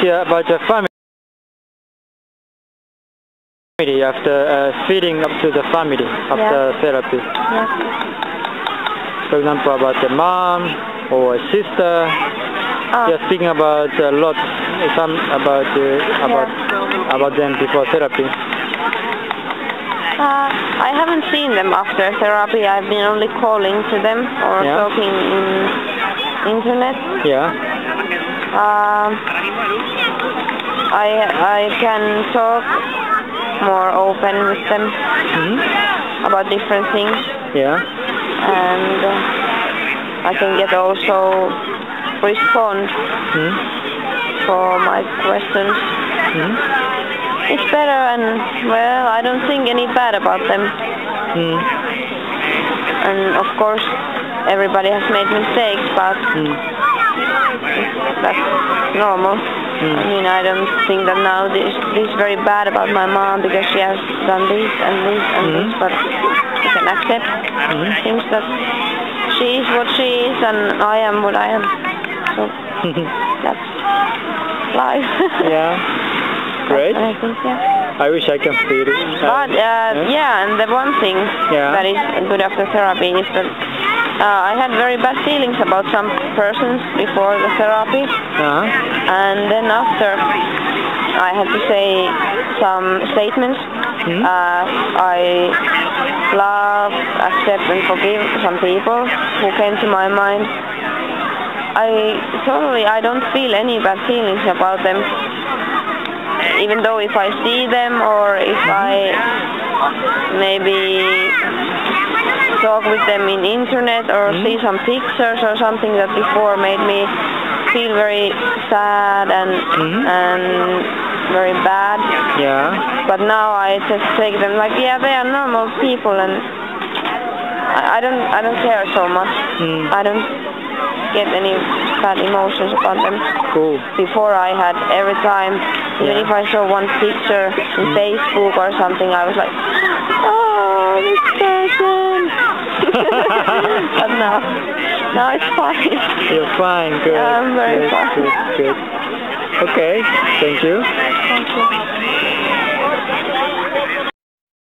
you about your family after feeding up to the family after therapy. Yeah. For example, about the mom or a sister. You're speaking about a lot, some about them before therapy. I haven't seen them after therapy. I've been only calling to them or talking in internet. Yeah. I can talk more open with them about different things. Yeah. And I can get also respond for my questions. It's better, and well, I don't think any bad about them. And of course, everybody has made mistakes, but that's normal. I mean, I don't think that now this is very bad about my mom because she has done this and this and this, but I can accept things that she is what she is and I am what I am. So that's life. Yeah. Great. I think, yeah. I wish I can feel it. But yeah, and the one thing that is good after therapy is that I had very bad feelings about some persons before the therapy, and then after I had to say some statements. I love, accept and forgive some people who came to my mind. I don't feel any bad feelings about them. Even though if I see them or if I maybe talk with them in internet or see some pictures or something that before made me feel very sad and very bad. Yeah. But now I just take them like, yeah, they are normal people, and I don't care so much. I don't get any bad emotions about them. Cool. Before I had every time, even if I saw one picture in Facebook or something, I was like, oh, this person. But now it's fine. You're fine, good. I'm very fine. Good. Okay, thank you. Thank you.